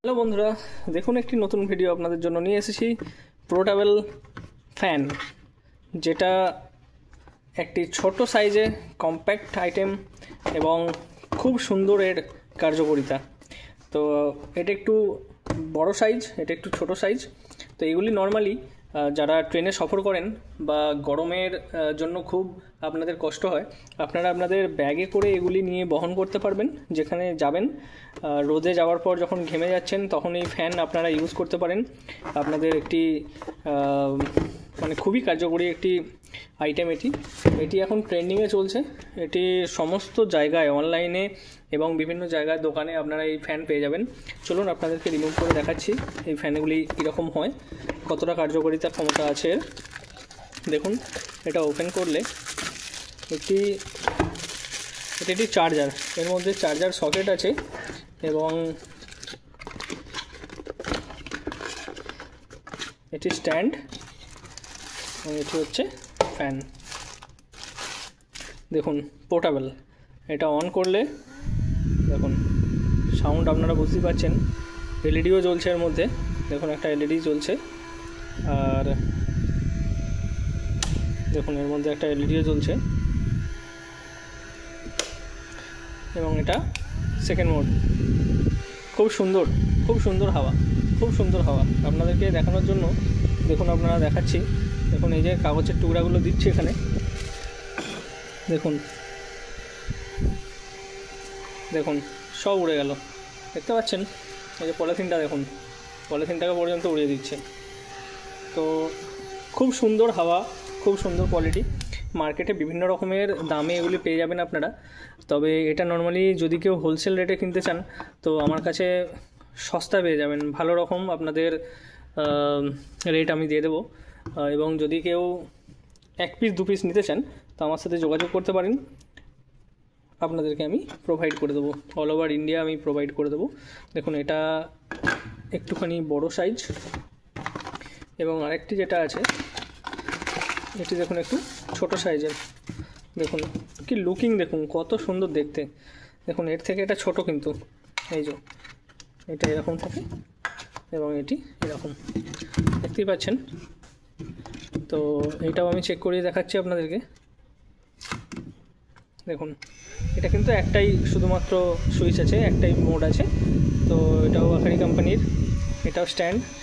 Hello বন্ধুরা, দেখুন একটি নতুন ভিডিও আপনাদের জন্য নিয়ে এসেছি। পোর্টেবল ফ্যান, যেটা একটি ছোট সাইজে কম্প্যাক্ট আইটেম এবং খুব সুন্দর এর কার্যকারিতা। তো এটা একটু বড় সাইজ, এটা একটু ছোট সাইজ। তো এগুলি নর্মালি যারা ট্রেনে সফর করেন বা গরমের জন্য খুব আপনাদের কষ্ট হয়, আপনারা আপনাদের ব্যাগে করে এগুলি নিয়ে বহন করতে পারবেন। যেখানে যাবেন, রোদে যাওয়ার পর যখন ঘেমে যাচ্ছেন, তখন এই ফ্যান আপনারা ইউজ করতে পারেন। আপনাদের একটি মানে খুবই কার্যকরী একটি আইটেম এটি এখন ট্রেন্ডিংয়ে চলছে। এটি সমস্ত জায়গায় অনলাইনে এবং বিভিন্ন জায়গায় দোকানে আপনারা এই ফ্যান পেয়ে যাবেন। চলুন আপনাদেরকে রিমুভ করে দেখাচ্ছি এই ফ্যানগুলি কীরকম হয়, কতটা কার্যকারিতা ক্ষমতা আছে। দেখুন, এটা ওপেন করলে এটি একটি চার্জার, এর মধ্যে চার্জার সকেট আছে এবং এটি স্ট্যান্ড, এটি হচ্ছে ফ্যান। দেখুন, পোর্টেবল। এটা অন করলে দেখুন সাউন্ড আপনারা বুঝতেই পারছেন। এলইডিও জ্বলছে এর মধ্যে, দেখুন একটা এলইডি জ্বলছে, আর দেখুন এর মধ্যে একটা এলইডিও জ্বলছে এবং এটা সেকেন্ড মোড। খুব সুন্দর হাওয়া, খুব সুন্দর হাওয়া। আপনাদেরকে দেখানোর জন্য দেখুন আপনারা দেখাচ্ছি। দেখুন এই যে কাগজের টুকরাগুলো দিচ্ছে এখানে, দেখুন দেখুন সব উড়ে গেল, দেখতে পাচ্ছেন? এই যে পলিথিনটা দেখুন, পলিথিনটাকে পর্যন্ত উড়িয়ে দিচ্ছে। তো খুব সুন্দর হাওয়া, খুব সুন্দর কোয়ালিটি। মার্কেটে বিভিন্ন রকমের দামে এগুলি পেয়ে যাবেন আপনারা। তবে এটা নর্মালি যদি কেউ হোলসেল রেটে কিনতে চান, তো আমার কাছে সস্তা পেয়ে যাবেন। ভালো রকম আপনাদের রেট আমি দিয়ে দেবো। এবং যদি কেউ 1 পিস 2 পিস নিতে চান, তো আমার সাথে যোগাযোগ করতে পারেন। আপনাদেরকে আমি প্রোভাইড করে দেবো, অল ওভার ইন্ডিয়া আমি প্রোভাইড করে দেবো। দেখুন এটা একটুখানি বড় সাইজ, এবং আরেকটি যেটা আছে এটি দেখুন একটু ছোট সাইজের। দেখুন কি লুকিং, দেখুন কত সুন্দর দেখতে। দেখুন এর থেকে এটা ছোট, কিন্তু এই যে এটা এরকম থাকে এবং এটি এরকম, দেখতেই পাচ্ছেন। তো এটাও আমি চেক করিয়ে দেখাচ্ছি আপনাদেরকে। দেখুন এটা কিন্তু একটাই শুধুমাত্র সুইচ আছে, একটাই মোড আছে। তো এটাও আকারি কোম্পানির। এটাও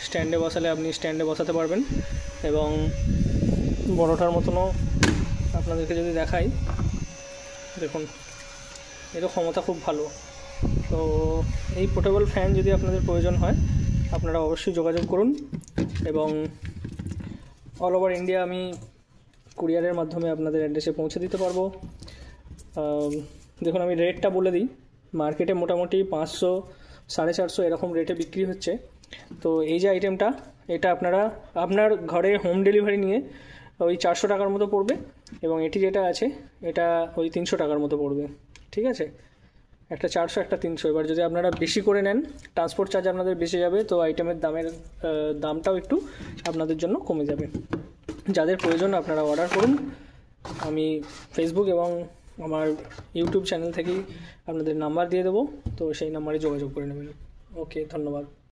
স্ট্যান্ডে বসালে আপনি স্ট্যান্ডে বসাতে পারবেন। এবং বড়টার মতনও আপনাদেরকে যদি দেখাই, দেখুন এরও ক্ষমতা খুব ভালো। তো এই পোর্টেবল ফ্যান যদি আপনাদের প্রয়োজন হয়, আপনারা অবশ্যই যোগাযোগ করুন। এবং অল ওভার ইন্ডিয়া আমি কুরিয়ারের মাধ্যমে আপনাদের অ্যাড্রেসে পৌঁছে দিতে পারবো। দেখুন আমি রেটটা বলে দিই। মার্কেটে মোটামুটি 500, 450 এরকম রেটে বিক্রি হচ্ছে। তো এই যে আইটেমটা, এটা আপনার ঘরে হোম ডেলিভারি নিয়ে ওই 400 টাকার মতো পড়বে। এবং এটি যেটা আছে এটা ওই 300 টাকার মতো পড়বে, ঠিক আছে? একটা 400, একটা 300। এবার যদি আপনারা বেশি করে নেন, ট্রান্সপোর্ট চার্জ আপনাদের বেশি যাবে, তো আইটেমের দামটাও একটু আপনাদের জন্য কমে যাবে। যাদের প্রয়োজন আপনারা অর্ডার করুন। আমি ফেসবুক এবং আমার ইউটিউব চ্যানেল থেকেই আপনাদের নাম্বার দিয়ে দেবো, তো সেই নাম্বারে যোগাযোগ করে নেবেন। ওকে, ধন্যবাদ।